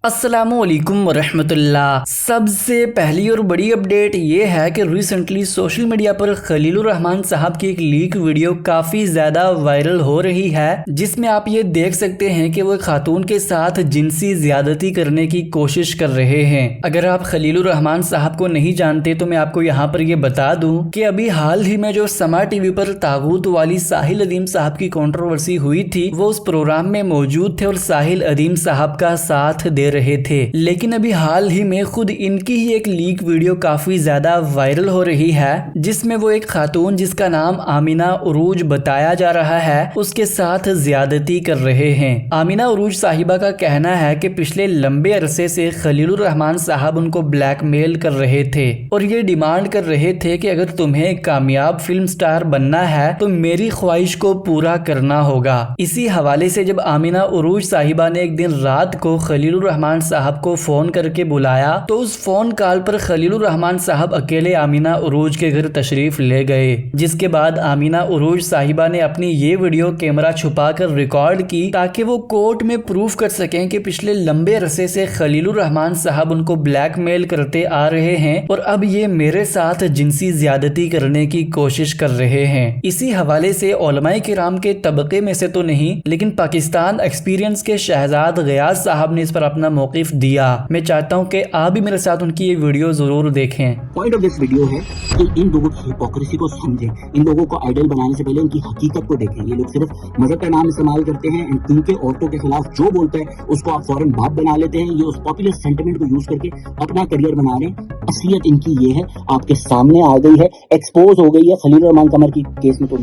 अस्सलामुअलैकुम वरहमतुल्लाह। सबसे पहली और बड़ी अपडेट ये है कि रिसेंटली सोशल मीडिया पर खलीलुर रहमान साहब की एक लीक वीडियो काफ़ी ज़्यादा वायरल हो रही है, जिसमें आप ये देख सकते हैं कि वो खातून के साथ जिनसी ज़्यादती करने की कोशिश कर रहे हैं। अगर आप खलीलुर रहमान साहब को नहीं जानते तो मैं आपको यहाँ पर ये बता दूँ कि अभी हाल ही में जो समा टीवी पर तागूत वाली साहिल अदीम साहब की कंट्रोवर्सी हुई थी, वो उस प्रोग्राम में मौजूद थे और साहिल अदीम साहब का साथ दे रहे थे। लेकिन अभी हाल ही में खुद इनकी ही एक लीक वीडियो काफी ज्यादा वायरल हो रही है, जिसमें वो एक खातून जिसका नाम आमिना उरूज बताया जा रहा है उसके साथ ज्यादती कर रहे हैं। आमिना उरूज साहिबा का कहना है कि पिछले लंबे अरसे से खलीलुर रहमान साहब उनको ब्लैकमेल कर रहे थे और ये डिमांड कर रहे थे कि अगर तुम्हें कामयाब फिल्म स्टार बनना है तो मेरी ख्वाहिश को पूरा करना होगा। इसी हवाले से जब आमिना उरूज साहिबा ने एक दिन रात को खलीलुर रहमान साहब को फोन करके बुलाया तो उस फोन कॉल पर खलीलुर रहमान साहब अकेले आमिना उरूज के घर तशरीफ ले गए, जिसके बाद आमिना उरूज साहिबा ने अपनी ये वीडियो कैमरा छुपाकर रिकॉर्ड की ताकि वो कोर्ट में प्रूफ कर सकें कि पिछले लंबे अरसे से खलीलुर रहमान साहब उनको ब्लैकमेल करते आ रहे हैं और अब ये मेरे साथ जिनसी ज्यादती करने की कोशिश कर रहे हैं। इसी हवाले से उलमाए किराम के तबके में से तो नहीं, लेकिन पाकिस्तान एक्सपीरियंस के शहजाद गयास साहब ने इस पर अपना मौकिफ दिया। मैं चाहता हूं कि आप भी मेरे साथ उनकी ये वीडियो जरूर देखें। पॉइंट ऑफ दिस वीडियो है कि इन लोगों की हिपोक्रेसी को समझें, इन लोगों को आइडल बनाने से पहले इनकी हकीकत को देखें। ये लोग सिर्फ मजहब का नाम इस्तेमाल करते हैं, इनके औरतों के खिलाफ जो बोलता है उसको आप फौरन बाप बना लेते हैं। ये उस पॉपुलर सेंटिमेंट को यूज करके अपना करियर बना रहे हैं। असलियत इनकी ये है, आपके सामने आ गई है, एक्सपोज हो गई है। खलीलुर रहमान कमर की केस में तो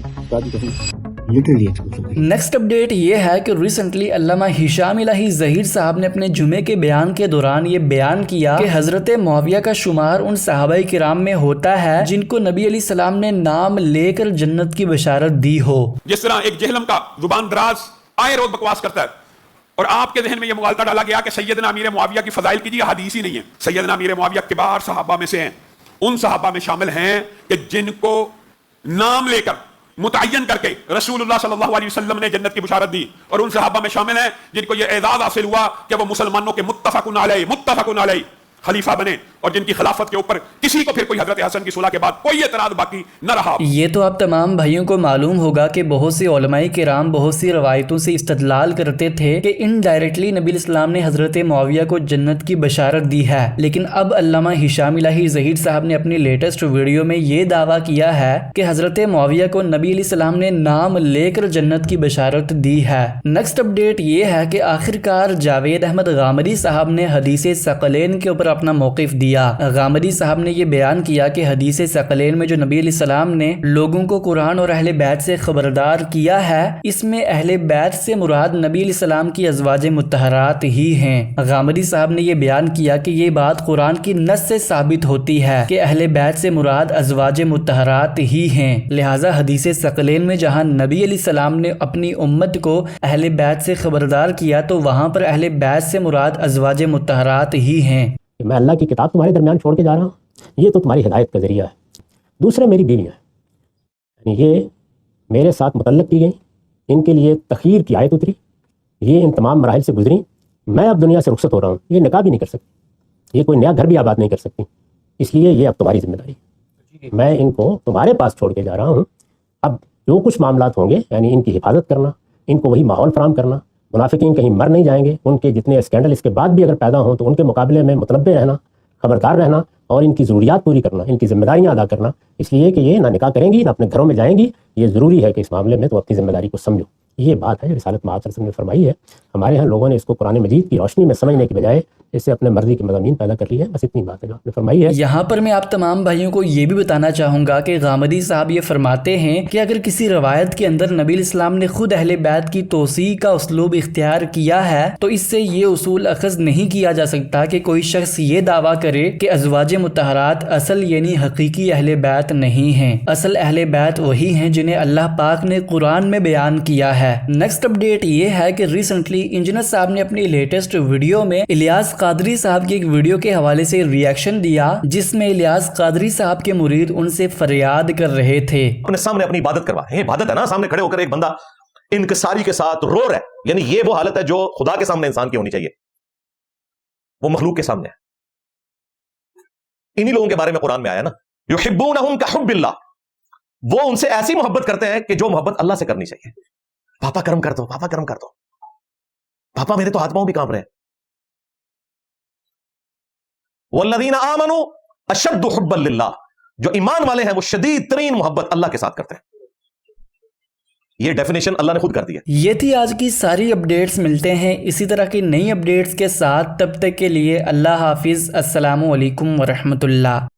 लिटरली एक्सपोज हो गई। नेक्स्ट अपडेट ये है कि रिसेंटली अल्लामा हिशाम इलाही ज़हीर साहब ने अपने जुमे के बयान के दौरान ये बयान किया कि हजरत मुआविया का शुमार उन सहाबाए किराम में होता है जिनको नबी अलैहि सलाम ने नाम लेकर जन्नत की बशारत दी हो। जिस तरह एक जहलम का जुबान दराज आए रोज बकवास करता है और आपके जहन में यह मुगालता डाला गया कि सैयदना अमीर मुआविया की फजाइल कीजिए, हदीस ही नहीं है। सैयदना अमीर मुआविया किबार सहाबा में से हैं, उन सहाबा में शामिल हैं कि जिनको नाम लेकर मुतय्यन करके रसूलुल्लाह सल्लल्लाहु अलैहि वसल्लम ने जन्नत की बुशारत दी, और उन सहाबा में शामिल हैं जिनको यह एजाज हासिल हुआ कि वो मुसलमानों के मुत्तफकुन अलैहि खलीफा बने और जिनकी खिलाफत के ऊपर किसी को फिर कोई हजरत हसन की सुलह के बाद कोई एतराज बाकी न रहा। ये तो आप तमाम भाइयों को मालूम होगा कि बहुत से उलमाए किराम बहुत सी रवायतों से इस्तदलाल करते थे कि इनडायरेक्टली नबी इस्लाम ने हजरत मुआविया को जन्नत की बशारत दी है। लेकिन अब अल्लामा हिशाम इलाही ज़हीर साहब ने अपनी लेटेस्ट वीडियो में ये दावा किया है कि हजरत मुआविया को नबी इस्लाम ने नाम लेकर जन्नत की बशारत दी है। नेक्स्ट अपडेट ये है कि आखिरकार जावेद अहमद गामदी साहब ने हदीस सकलैन के ऊपर अपना मौकिफ दिया। गामदी साहब ने ये बयान किया कि हदीस सकलैन में जो नबी अलैहिस्सलाम ने लोगों को कुरान और अहले बैत से खबरदार किया है, इसमें अहले बैत से मुराद नबी अलैहिस्सलाम की अज़वाज मुत्तहरात ही हैं। गामदी साहब ने ये बयान किया कि ये बात कुरान की नस से साबित होती है कि अहले बैत से मुराद अज़वाज मुत्तहरात ही हैं। लिहाजा हदीस सकलैन में जहाँ नबी अलैहिस्सलाम ने अपनी उम्मत को अहले बैत से खबरदार किया तो वहाँ पर अहले बैत से मुराद अज़वाज मुत्तहरात ही हैं। मैं अल्लाह की किताब तुम्हारे दरमियान छोड़ के जा रहा हूँ, ये तो तुम्हारी हिदायत का ज़रिया है। दूसरे मेरी बीवियाँ हैं, यानी ये मेरे साथ मुतल्लक़ की गई, इनके लिए तख़यीर की आयत उतरी, ये इन तमाम मराहिल से गुजरी। मैं अब दुनिया से रुखसत हो रहा हूँ, ये निकाह भी नहीं कर सकती, ये कोई नया घर भी आबाद नहीं कर सकती, इसलिए ये अब तुम्हारी जिम्मेदारी है। मैं इनको तुम्हारे पास छोड़ के जा रहा हूँ। अब जो कुछ मामलात होंगे, यानी इनकी हिफाजत करना, इनको वही माहौल फराहम करना, मुनाफिकीन कहीं मर नहीं जाएंगे, उनके जितने स्कैंडल इसके बाद भी अगर पैदा हों तो उनके मुकाबले में मुतनब्बे रहना, खबरदार रहना और इनकी ज़रूरियात पूरी करना, इनकी जिम्मेदारियां अदा करना, इसलिए कि ये ना निकाह करेंगी ना अपने घरों में जाएंगी। ये ज़रूरी है कि इस मामले में तो अपनी जिम्मेदारी को समझो। ये बात है रिसालत में आप सल्लल्लाहु अलैहि वसल्लम ने फरमाई है। हमारे यहाँ लोगों ने इसको कुरान मजीद की रोशनी में समझने की बजाय इससे अपने मर्जी की मज़ामीन पैदा कर ली है। बस इतनी बात है जो आपने फरमाई है। यहाँ पर मैं आप तमाम भाइयों को ये भी बताना चाहूँगा कि गामदी साहब ये फरमाते हैं कि अगर किसी रवायत के अंदर नबी इस्लाम ने खुद अहले बैत की तोसी का उसलूब इख्तियार किया है तो इससे ये उसूल अखज़ नहीं किया जा सकता कि कोई शख्स ये दावा करे कि अज़वाज मुत्तहरात असल यानी हकीकी अहले बैत नहीं हैं। असल अहले बैत वही हैं जिन्हें अल्लाह पाक ने कुरान में बयान किया है। नेक्स्ट अपडेट ये है कि रिसेंटली इंजीनियर साहब ने अपनी लेटेस्ट वीडियो में इलियास कादरी साहब की एक वीडियो के हवाले से रिएक्शन दिया, जिसमें इलियास कादरी साहब के मुरीद उनसे फरियाद कर रहे थे। अपने सामने अपनी इबादत करवा, ये इबादत है ना, सामने खड़े होकर एक बंदा इनकिसारी के साथ रो रहा है, यानी ये वो हालत है जो खुदा के सामने इंसान की होनी चाहिए। वो मखलूक के सामने है। इन्हीं लोगों के बारे में कुरान में आया ना, युहिब्बूनहुम कहुब्बिल्लाह, वो उनसे ऐसी मोहब्बत करते हैं कि जो मोहब्बत अल्लाह से करनी चाहिए। पापा कर्म कर दो, पापा कर्म कर दो, पापा मेरे तो हाथ पांव भी कांप रहे हैं। वल्लज़ीना आमनू अशद्दु हुब्बन लिल्लाह, जो ईमान वाले हैं वो शदीद तरीन मोहब्बत अल्लाह के साथ करते हैं। ये डेफिनेशन अल्लाह ने खुद कर दी है। ये थी आज की सारी अपडेट्स। मिलते हैं इसी तरह की नई अपडेट्स के साथ, तब तक के लिए अल्लाह हाफिज। अस्सलामु अलैकुम वरहमतुल्लाह।